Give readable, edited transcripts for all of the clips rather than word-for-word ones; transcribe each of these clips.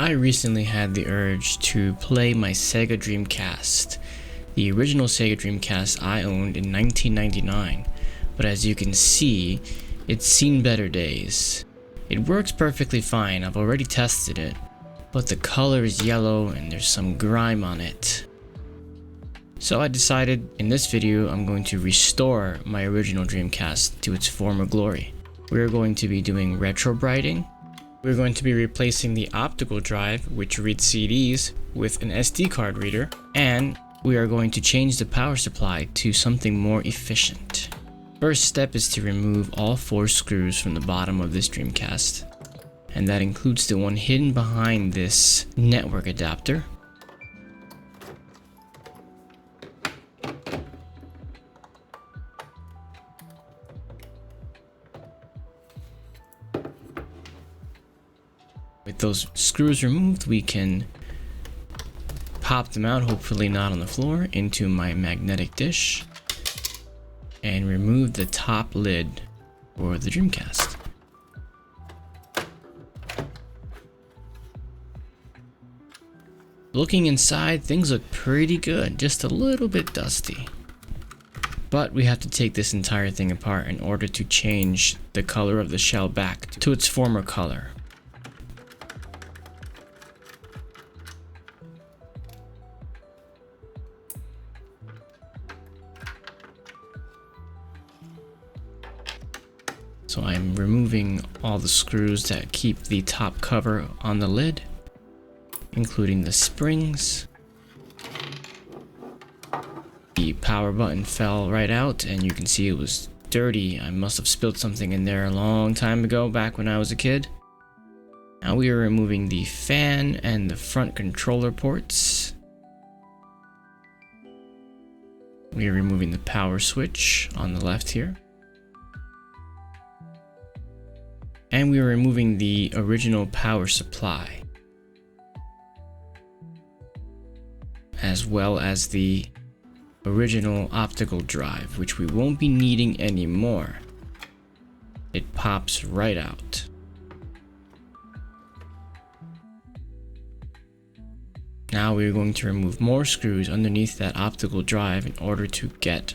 I recently had the urge to play my Sega Dreamcast. The original Sega Dreamcast I owned in 1999, but as you can see, it's seen better days. It works perfectly fine, I've already tested it, but the color is yellow and there's some grime on it. So I decided in this video I'm going to restore my original Dreamcast to its former glory. We're going to be doing retrobriting. We're going to be replacing the optical drive, which reads CDs, with an SD card reader, and we are going to change the power supply to something more efficient. First step is to remove all 4 screws from the bottom of this Dreamcast, and that includes the one hidden behind this network adapter. With those screws removed, we can pop them out, hopefully not on the floor, into my magnetic dish and remove the top lid for the Dreamcast. Looking inside, things look pretty good, just a little bit dusty. But we have to take this entire thing apart in order to change the color of the shell back to its former color. So I'm removing all the screws that keep the top cover on the lid, including the springs. The power button fell right out, and you can see it was dirty. I must have spilled something in there a long time ago, back when I was a kid. Now we are removing the fan and the front controller ports. We are removing the power switch on the left here. And we are removing the original power supply, as well as the original optical drive, which we won't be needing anymore. It pops right out. Now we're going to remove more screws underneath that optical drive in order to get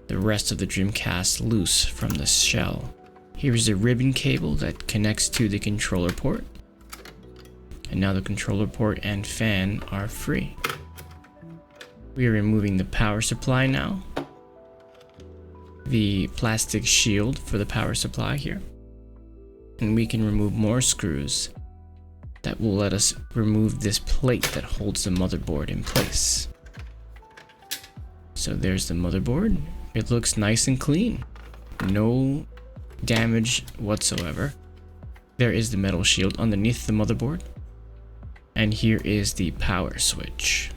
the rest of the Dreamcast loose from the shell. Here's the ribbon cable that connects to the controller port. And now the controller port and fan are free. We are removing the power supply now. The plastic shield for the power supply here. And we can remove more screws that will let us remove this plate that holds the motherboard in place. So there's the motherboard. It looks nice and clean. No damage whatsoever. There is the metal shield underneath the motherboard, and here is the power switch.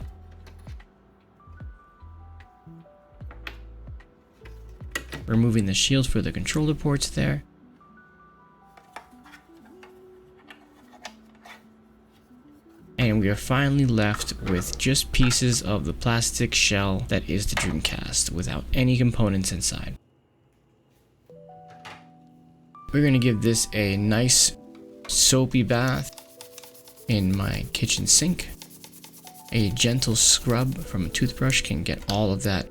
Removing the shield for the controller ports there. And we are finally left with just pieces of the plastic shell that is the Dreamcast without any components inside. We're going to give this a nice soapy bath in my kitchen sink. A gentle scrub from a toothbrush can get all of that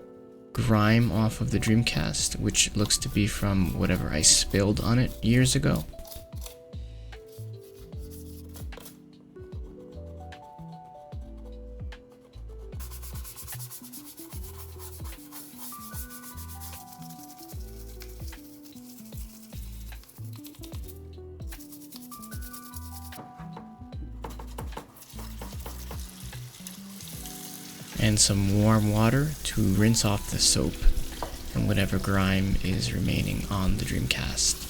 grime off of the Dreamcast, which looks to be from whatever I spilled on it years ago. And some warm water to rinse off the soap and whatever grime is remaining on the Dreamcast.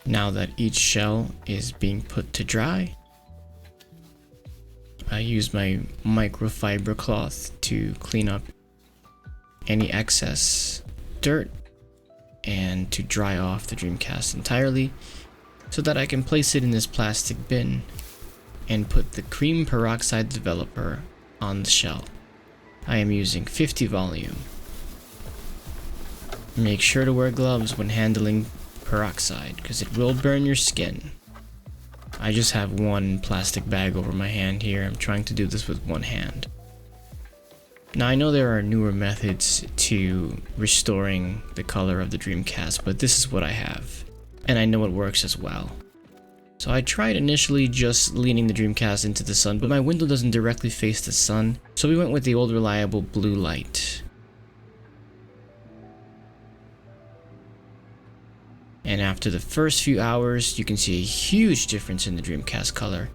Now that each shell is being put to dry, I use my microfiber cloth to clean up any excess dirt and to dry off the Dreamcast entirely so that I can place it in this plastic bin and put the cream peroxide developer on the shell. I am using 50 volume. Make sure to wear gloves when handling peroxide, because it will burn your skin. I just have one plastic bag over my hand here. I'm trying to do this with one hand. Now I know there are newer methods to restoring the color of the Dreamcast, but this is what I have. And I know it works as well. So I tried initially just leaning the Dreamcast into the sun, but my window doesn't directly face the sun, so we went with the old reliable blue light. And after the first few hours, you can see a huge difference in the Dreamcast color,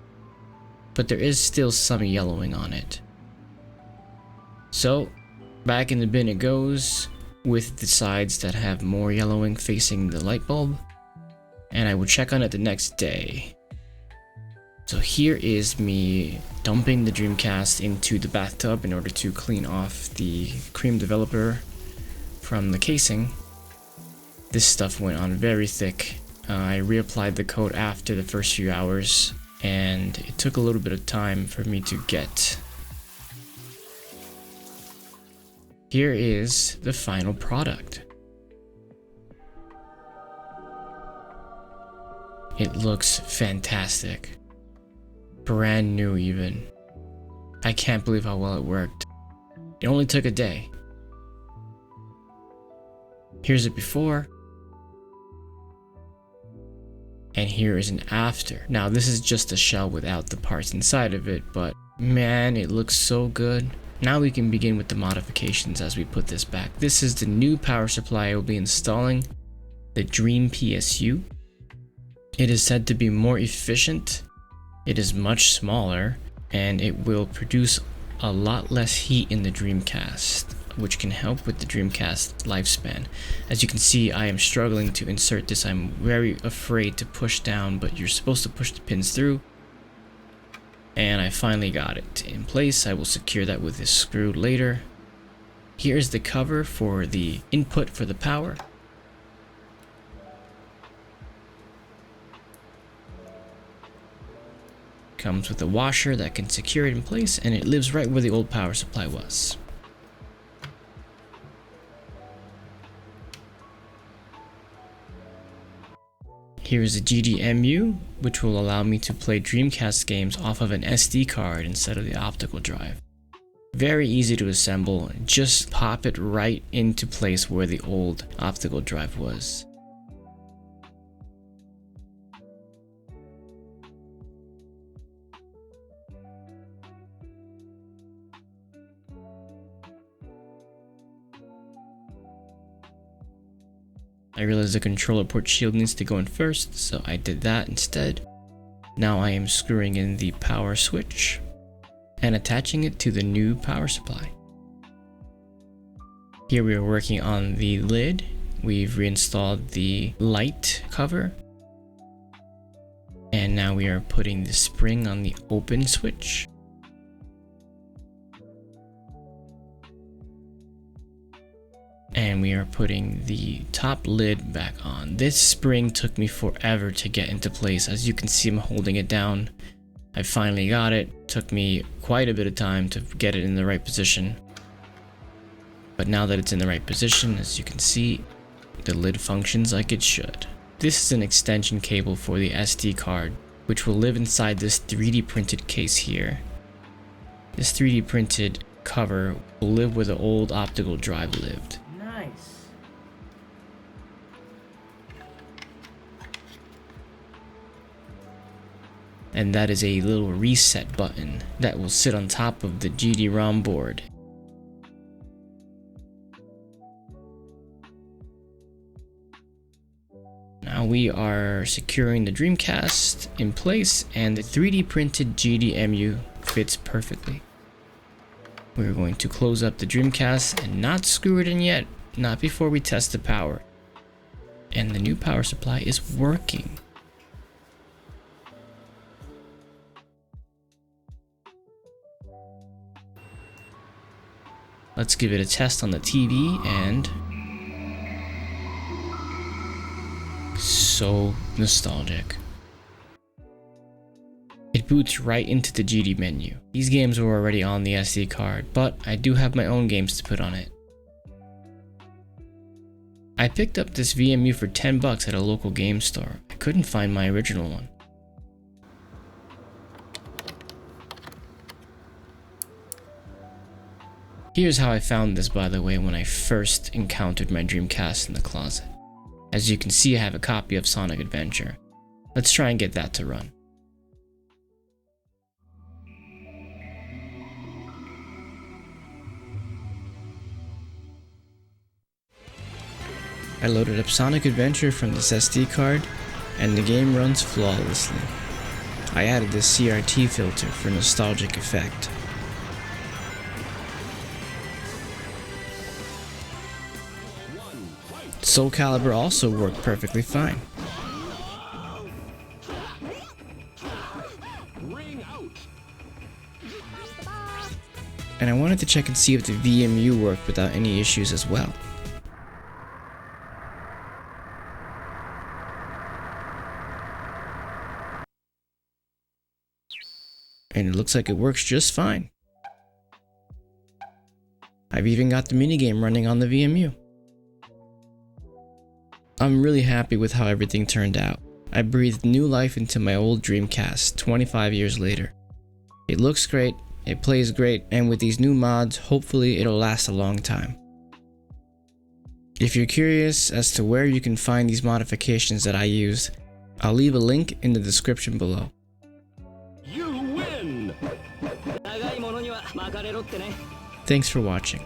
but there is still some yellowing on it. So, back in the bin it goes, with the sides that have more yellowing facing the light bulb, and I will check on it the next day. So here is me dumping the Dreamcast into the bathtub in order to clean off the cream developer from the casing. This stuff went on very thick. I reapplied the coat after the first few hours, and it took a little bit of time for me to get. Here is the final product. It looks fantastic. Brand new even. I can't believe how well it worked. It only took a day. Here's it before. And here is an after. Now this is just a shell without the parts inside of it, but man, it looks so good. Now we can begin with the modifications as we put this back. This is the new power supply I will be installing, the DreamPSU. It is said to be more efficient, it is much smaller, and it will produce a lot less heat in the Dreamcast, which can help with the Dreamcast lifespan. As you can see, I am struggling to insert this. I'm very afraid to push down, but you're supposed to push the pins through. And I finally got it in place. I will secure that with this screw later. Here's the cover for the input for the power. Comes with a washer that can secure it in place, and it lives right where the old power supply was. Here is a GDEMU, which will allow me to play Dreamcast games off of an SD card instead of the optical drive. Very easy to assemble, just pop it right into place where the old optical drive was. I realized the controller port shield needs to go in first, so I did that instead. Now I am screwing in the power switch and attaching it to the new power supply. Here we are working on the lid. We've reinstalled the light cover. And now we are putting the spring on the open switch. And we are putting the top lid back on. This spring took me forever to get into place. As you can see, I'm holding it down. I finally got it. Took me quite a bit of time to get it in the right position. But now that it's in the right position, as you can see, the lid functions like it should. This is an extension cable for the SD card, which will live inside this 3D printed case here. This 3D printed cover will live where the old optical drive lived. Nice. And that is a little reset button that will sit on top of the GD-ROM board. Now we are securing the Dreamcast in place, and the 3D printed GDEMU fits perfectly. We're going to close up the Dreamcast and not screw it in yet, not before we test the power. And the new power supply is working. Let's give it a test on the TV, and so nostalgic. It boots right into the GDEMU. These games were already on the SD card, but I do have my own games to put on it. I picked up this VMU for 10 bucks at a local game store. I couldn't find my original one. Here's how I found this, by the way, when I first encountered my Dreamcast in the closet. As you can see, I have a copy of Sonic Adventure. Let's try and get that to run. I loaded up Sonic Adventure from this SD card, and the game runs flawlessly. I added this CRT filter for nostalgic effect. Soul Calibur also worked perfectly fine. And I wanted to check and see if the VMU worked without any issues as well. And it looks like it works just fine. I've even got the minigame running on the VMU. I'm really happy with how everything turned out. I breathed new life into my old Dreamcast 25 years later. It looks great, it plays great, and with these new mods, hopefully it'll last a long time. If you're curious as to where you can find these modifications that I used, I'll leave a link in the description below. You win! Thanks for watching.